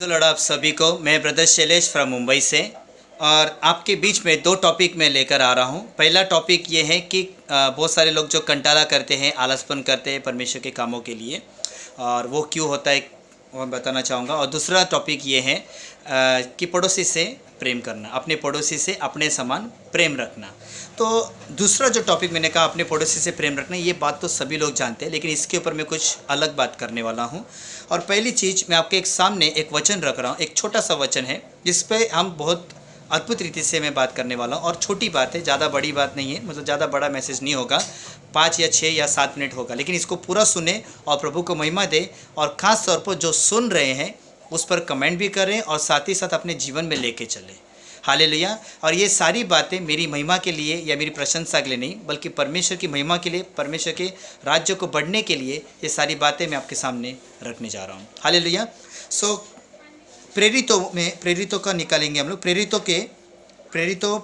तो लड़ा आप सभी को। मैं ब्रदर शैलेश फ्रॉम मुंबई से और आपके बीच में दो टॉपिक मैं लेकर आ रहा हूँ। पहला टॉपिक ये है कि बहुत सारे लोग जो कंटाला करते हैं, आलसपन करते हैं परमेश्वर के कामों के लिए, और वो क्यों होता है वो मैं बताना चाहूँगा। और दूसरा टॉपिक ये है कि पड़ोसी से प्रेम करना, अपने पड़ोसी से अपने समान प्रेम रखना। तो दूसरा जो टॉपिक मैंने कहा अपने पड़ोसी से प्रेम रखना, ये बात तो सभी लोग जानते हैं, लेकिन इसके ऊपर मैं कुछ अलग बात करने वाला हूँ। और पहली चीज़, मैं आपके एक सामने एक वचन रख रहा हूँ, एक छोटा सा वचन है जिस पे हम बहुत अद्भुत रीति से मैं बात करने वाला हूँ। और छोटी बात है, ज़्यादा बड़ी बात नहीं है, मतलब ज़्यादा बड़ा मैसेज नहीं होगा, 5 या 6 या 7 मिनट होगा, लेकिन इसको पूरा सुने और प्रभु को महिमा दे। और ख़ास तौर पर जो सुन रहे हैं उस पर कमेंट भी करें और साथ ही साथ अपने जीवन में लेके चलें। हालेलुया। और ये सारी बातें मेरी महिमा के लिए या मेरी प्रशंसा के लिए नहीं, बल्कि परमेश्वर की महिमा के लिए, परमेश्वर के राज्य को बढ़ने के लिए ये सारी बातें मैं आपके सामने रखने जा रहा हूँ। हालेलुया। सो प्रेरितों का निकालेंगे हम लोग। प्रेरितों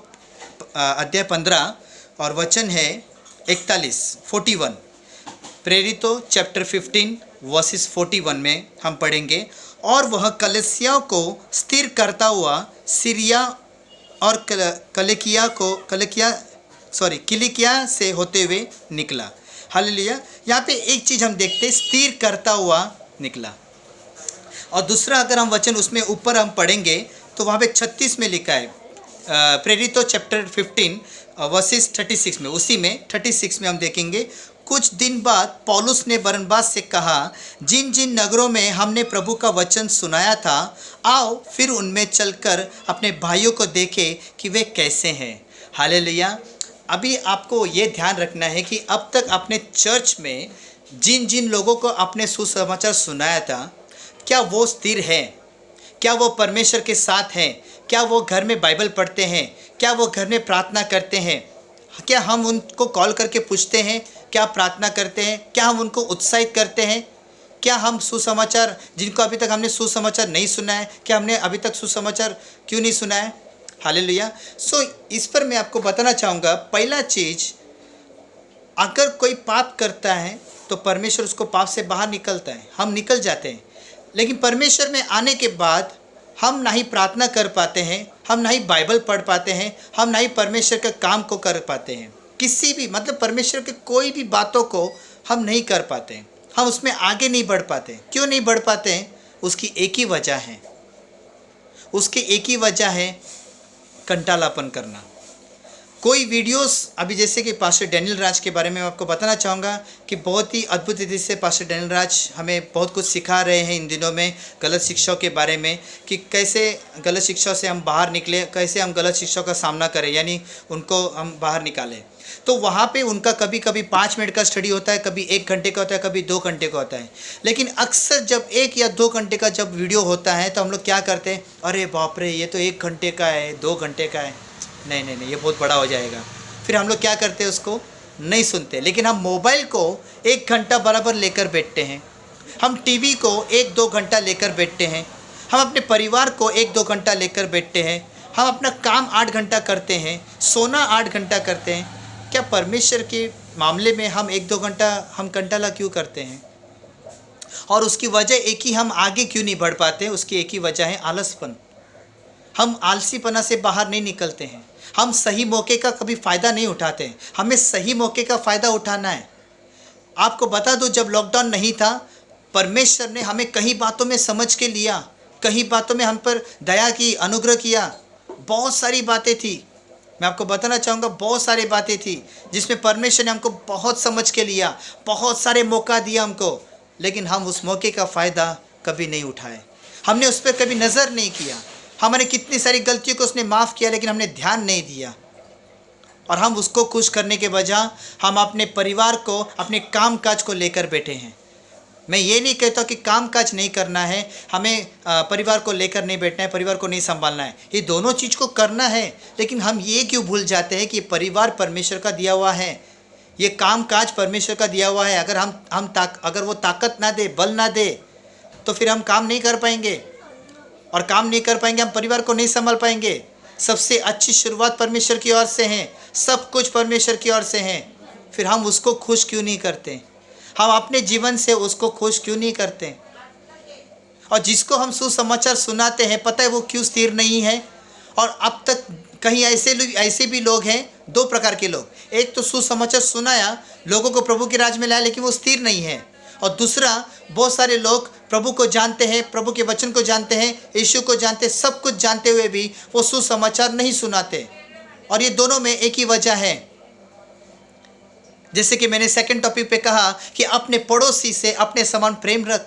अध्याय 15 और वचन है 41। प्रेरितों चैप्टर 15 वर्सेस 41 में हम पढ़ेंगे। और वह कलीसिया को स्थिर करता हुआ सीरिया और किलिकिया से होते हुए निकला। हालेलुया। यहाँ पे एक चीज़ हम देखते हैं, स्थिर करता हुआ निकला। और दूसरा अगर हम वचन उसमें ऊपर हम पढ़ेंगे तो वहाँ पे 36 में लिखा है, प्रेरितों चैप्टर 15 वर्सेस 36 में, उसी में 36 में हम देखेंगे। कुछ दिन बाद पौलुस ने बरनबास से कहा, जिन जिन नगरों में हमने प्रभु का वचन सुनाया था, आओ फिर उनमें चलकर अपने भाइयों को देखें कि वे कैसे हैं। हालेलुया। अभी आपको ये ध्यान रखना है कि अब तक अपने चर्च में जिन जिन लोगों को आपने सुसमाचार सुनाया था, क्या वो स्थिर हैं? क्या वो परमेश्वर के साथ हैं? क्या वो घर में बाइबल पढ़ते हैं? क्या वो घर में प्रार्थना करते हैं? क्या हम उनको कॉल करके पूछते हैं क्या प्रार्थना करते हैं? क्या हम उनको उत्साहित करते हैं? क्या हम सुसमाचार, जिनको अभी तक हमने सुसमाचार नहीं सुना है, क्या हमने अभी तक सुसमाचार क्यों नहीं सुना है? हालेलुया। सो इस पर मैं आपको बताना चाहूँगा। पहला चीज़, अगर कोई पाप करता है तो परमेश्वर उसको पाप से बाहर निकलता है, हम निकल जाते हैं। लेकिन परमेश्वर में आने के बाद हम ना ही प्रार्थना कर पाते हैं, हम ना ही बाइबल पढ़ पाते हैं, हम ना ही परमेश्वर के काम को कर पाते हैं। किसी भी मतलब परमेश्वर के कोई भी बातों को हम नहीं कर पाते हैं, हम उसमें आगे नहीं बढ़ पाते। क्यों नहीं बढ़ पाते हैं? उसकी एक ही वजह है, उसकी एक ही वजह है कंटालापन करना। कोई वीडियोस, अभी जैसे कि पास्टर डैनियल राज के बारे में मैं आपको बताना चाहूँगा कि बहुत ही अद्भुत रीति से पास्टर डैनियल राज हमें बहुत कुछ सिखा रहे हैं इन दिनों में, गलत शिक्षाओं के बारे में, कि कैसे गलत शिक्षा से हम बाहर निकले, कैसे हम गलत शिक्षाओं का सामना करें, यानी उनको हम बाहर निकालें। तो वहाँ पे उनका कभी कभी 5 मिनट का स्टडी होता है, कभी 1 घंटे का होता है, कभी 2 घंटे का होता है। लेकिन अक्सर जब 1 या 2 घंटे का जब वीडियो होता है तो हम लोग क्या करते हैं, अरे बाप रे, ये तो 1 घंटे का है, 2 घंटे का है, नहीं, ये बहुत बड़ा हो जाएगा। फिर हम लोग क्या करते हैं, उसको नहीं सुनते। लेकिन हम मोबाइल को 1 घंटा बराबर लेकर बैठते हैं, हम टीवी को 1-2 घंटा लेकर बैठते हैं, हम अपने परिवार को 1-2 घंटा लेकर बैठते हैं, हम अपना काम 8 घंटा करते हैं, सोना 8 घंटा करते हैं। क्या परमेश्वर के मामले में हम 1-2 घंटा हम कंटाला क्यों करते हैं? और उसकी वजह एक ही, हम आगे क्यों नहीं बढ़ पाते? उसकी एक ही वजह है आलसपन। हम आलसीपना से बाहर नहीं निकलते हैं, हम सही मौके का कभी फ़ायदा नहीं उठाते हैं। हमें सही मौके का फ़ायदा उठाना है। आपको बता दो, जब लॉकडाउन नहीं था, परमेश्वर ने हमें कई बातों में समझ के लिया, कई बातों में हम पर दया की, अनुग्रह किया। बहुत सारी बातें थी, मैं आपको बताना चाहूँगा, बहुत सारी बातें थी जिसमें परमेश्वर ने हमको बहुत समझ के लिया, बहुत सारे मौका दिया हमको। लेकिन हम उस मौके का फ़ायदा कभी नहीं उठाए, हमने उस पर कभी नज़र नहीं किया। हमारे कितनी सारी गलतियों को उसने माफ़ किया, लेकिन हमने ध्यान नहीं दिया। और हम उसको खुश करने के बजाय हम अपने परिवार को, अपने काम काज को लेकर बैठे हैं। मैं ये नहीं कहता कि काम काज नहीं करना है, हमें परिवार को लेकर नहीं बैठना है, परिवार को नहीं संभालना है, ये दोनों चीज़ को करना है। लेकिन हम ये क्यों भूल जाते हैं कि परिवार परमेश्वर का दिया हुआ है, ये काम काज परमेश्वर का दिया हुआ है। अगर अगर वो ताकत ना दे, बल ना दे, तो फिर हम काम नहीं कर पाएंगे, और काम नहीं कर पाएंगे, हम परिवार को नहीं संभाल पाएंगे। सबसे अच्छी शुरुआत परमेश्वर की ओर से है, सब कुछ परमेश्वर की ओर से है। फिर हम उसको खुश क्यों नहीं करते? हम अपने जीवन से उसको खुश क्यों नहीं करते? और जिसको हम सुसमाचार सुनाते हैं, पता है वो क्यों स्थिर नहीं है? और अब तक कहीं ऐसे भी लोग हैं, दो प्रकार के लोग, एक तो सुसमाचार सुनाया, लोगों को प्रभु के राज में लाया, लेकिन वो स्थिर नहीं है। और दूसरा, बहुत सारे लोग प्रभु को जानते हैं, प्रभु के वचन को जानते हैं, यीशु को जानते हैं, सब कुछ जानते हुए भी वो सुसमाचार नहीं सुनाते। और ये दोनों में एक ही वजह है, जैसे कि मैंने सेकंड टॉपिक पे कहा कि अपने पड़ोसी से अपने समान प्रेम रख।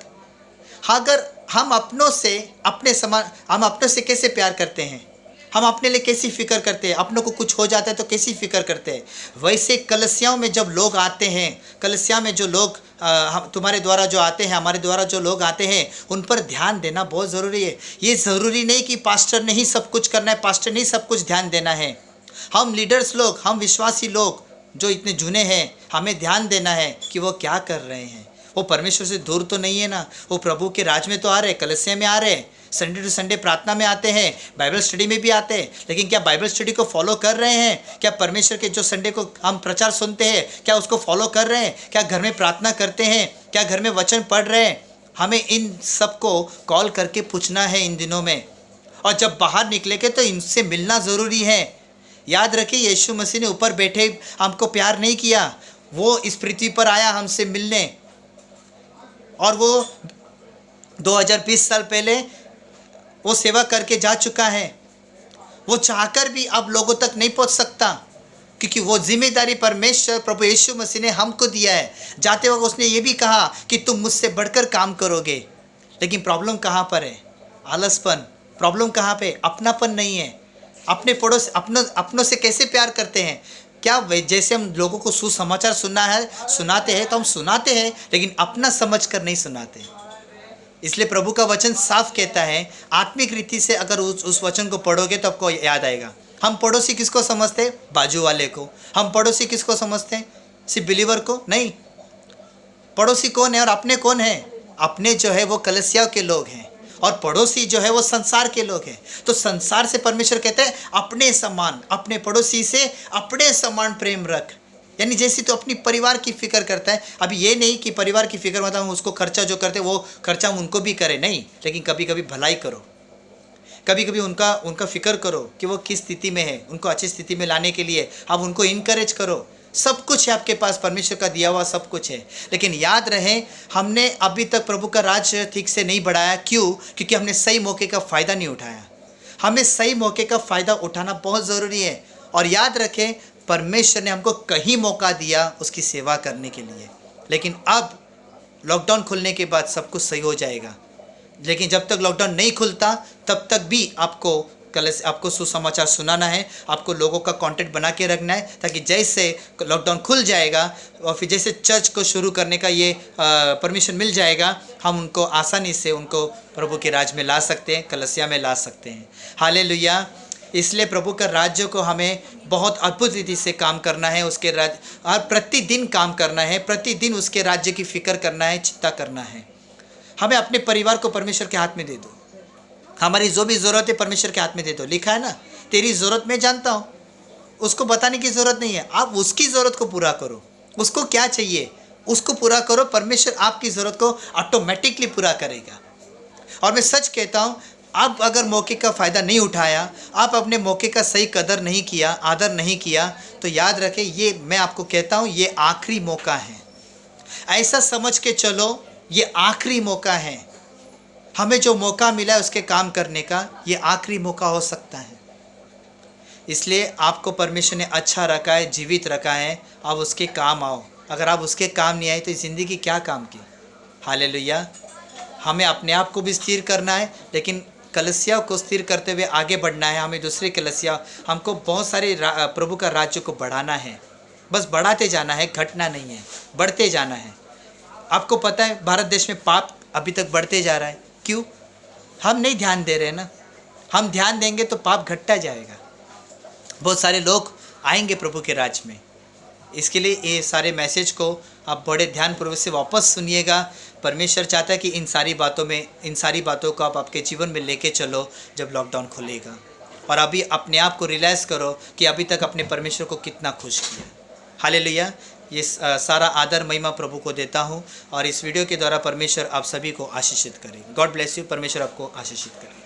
अगर हम अपनों से कैसे प्यार करते हैं, हम अपने लिए कैसी फिक्र करते हैं, अपनों को कुछ हो जाता है तो कैसी फिक्र करते हैं, वैसे कलीसियाओं में जब लोग आते हैं, कलीसिया में जो लोग तुम्हारे द्वारा जो आते हैं, हमारे द्वारा जो लोग आते हैं, उन पर ध्यान देना बहुत ज़रूरी है। ये ज़रूरी नहीं कि पास्टर ने ही सब कुछ करना है, पास्टर ने ही सब कुछ ध्यान देना है। हम लीडर्स लोग, हम विश्वासी लोग जो इतने जुने हैं, हमें ध्यान देना है कि वो क्या कर रहे हैं। वो परमेश्वर से दूर तो नहीं है ना, वो प्रभु के राज में तो आ रहे, कलीसिया में आ रहे, संडे टू संडे प्रार्थना में आते हैं, बाइबल स्टडी में भी आते हैं, लेकिन क्या बाइबल स्टडी को फॉलो कर रहे हैं? क्या परमेश्वर के जो संडे को हम प्रचार सुनते हैं, क्या उसको फॉलो कर रहे हैं? क्या घर में प्रार्थना करते हैं? क्या घर में वचन पढ़ रहे हैं? हमें इन सबको कॉल करके पूछना है इन दिनों में। और जब बाहर निकलेंगे तो इनसे मिलना ज़रूरी है। याद रखिए, यीशु मसीह ने ऊपर बैठे हमको प्यार नहीं किया, वो इस पृथ्वी पर आया हमसे मिलने, और वो 2020 साल पहले वो सेवा करके जा चुका है। वो चाहकर भी अब लोगों तक नहीं पहुंच सकता, क्योंकि वो जिम्मेदारी परमेश्वर प्रभु यीशु मसीह ने हमको दिया है। जाते वक्त उसने ये भी कहा कि तुम मुझसे बढ़कर काम करोगे। लेकिन प्रॉब्लम कहाँ पर है? आलसपन। प्रॉब्लम कहाँ पे? अपनापन नहीं है। अपने पड़ोस अपनों से कैसे प्यार करते हैं? क्या जैसे हम लोगों को सुसमाचार सुनाते हैं तो हम सुनाते हैं, लेकिन अपना समझ कर नहीं सुनाते। इसलिए प्रभु का वचन साफ कहता है, आत्मिक रीति से अगर उस वचन को पढ़ोगे तो आपको याद आएगा। हम पड़ोसी किसको समझते हैं? बाजू वाले को। हम पड़ोसी किसको समझते हैं? सिर्फ बिलीवर को? नहीं। पड़ोसी कौन है और अपने कौन है? अपने जो है वो कलीसिया के लोग हैं, और पड़ोसी जो है वो संसार के लोग हैं। तो संसार से परमेश्वर कहते हैं अपने समान, अपने पड़ोसी से अपने समान प्रेम रख। यानी जैसे तो अपनी परिवार की फिक्र करता है। अभी ये नहीं कि परिवार की फिक्र मतलब हम उसको खर्चा जो करते हैं वो खर्चा हम उनको भी करें, नहीं, लेकिन कभी कभी भलाई करो, कभी कभी उनका फिक्र करो कि वो किस स्थिति में है, उनको अच्छी स्थिति में लाने के लिए आप उनको इनकरेज करो। सब कुछ है आपके पास, परमेश्वर का दिया हुआ सब कुछ है। लेकिन याद रहे, हमने अभी तक प्रभु का राज ठीक से नहीं बढ़ाया। क्यों? क्योंकि हमने सही मौके का फ़ायदा नहीं उठाया। हमें सही मौके का फ़ायदा उठाना बहुत ज़रूरी है। और याद रखें, परमेश्वर ने हमको कहीं मौका दिया उसकी सेवा करने के लिए, लेकिन अब लॉकडाउन खुलने के बाद सब कुछ सही हो जाएगा। लेकिन जब तक लॉकडाउन नहीं खुलता तब तक भी आपको सुसमाचार सुनाना है, आपको लोगों का कांटेक्ट बना के रखना है, ताकि जैसे लॉकडाउन खुल जाएगा और फिर जैसे चर्च को शुरू करने का ये परमिशन मिल जाएगा, हम उनको आसानी से उनको प्रभु के राज में ला सकते हैं, कलीसिया में ला सकते हैं। हालेलुया। इसलिए प्रभु का राज्य को हमें बहुत अद्भुत रीति से काम करना है, उसके राज्य और प्रतिदिन काम करना है, प्रतिदिन उसके राज्य की फिक्र करना है, चिंता करना है। हमें अपने परिवार को परमेश्वर के हाथ में दे दो। हमारी जो भी ज़रूरत है परमेश्वर के हाथ में दे दो। लिखा है ना, तेरी ज़रूरत मैं जानता हूँ, उसको बताने की ज़रूरत नहीं है। आप उसकी ज़रूरत को पूरा करो, उसको क्या चाहिए उसको पूरा करो। परमेश्वर आपकी ज़रूरत को ऑटोमेटिकली पूरा करेगा। और मैं सच कहता हूँ, आप अगर मौके का फ़ायदा नहीं उठाया, आप अपने मौके का सही कदर नहीं किया, आदर नहीं किया, तो याद रखें, ये मैं आपको कहता हूँ, ये आखिरी मौका है। ऐसा समझ के चलो, ये आखिरी मौका है। हमें जो मौका मिला है उसके काम करने का, ये आखिरी मौका हो सकता है। इसलिए आपको परमेश्वर ने अच्छा रखा है, जीवित रखा है, आप उसके काम आओ। अगर आप उसके काम नहीं आए तो ज़िंदगी क्या काम की। हालेलुया। हमें अपने आप को भी स्थिर करना है, लेकिन कलीसिया को स्थिर करते हुए आगे बढ़ना है। हमें दूसरे कलीसिया, हमको बहुत सारे प्रभु का राज्य को बढ़ाना है। बस बढ़ाते जाना है, घटना नहीं है, बढ़ते जाना है। आपको पता है भारत देश में पाप अभी तक बढ़ते जा रहा है। क्यों? हम नहीं ध्यान दे रहे ना। हम ध्यान देंगे तो पाप घटता जाएगा, बहुत सारे लोग आएंगे प्रभु के राज में। इसके लिए ये सारे मैसेज को आप बड़े ध्यानपूर्वक से वापस सुनिएगा। परमेश्वर चाहता है कि इन सारी बातों को आप आपके जीवन में लेके चलो जब लॉकडाउन खुलेगा। और अभी अपने आप को रियलाइज़ करो कि अभी तक अपने परमेश्वर को कितना खुश किया। हालेलुया। ये सारा आदर महिमा प्रभु को देता हूँ और इस वीडियो के द्वारा परमेश्वर आप सभी को आशीषित करे। God bless you. परमेश्वर आपको आशीषित करे।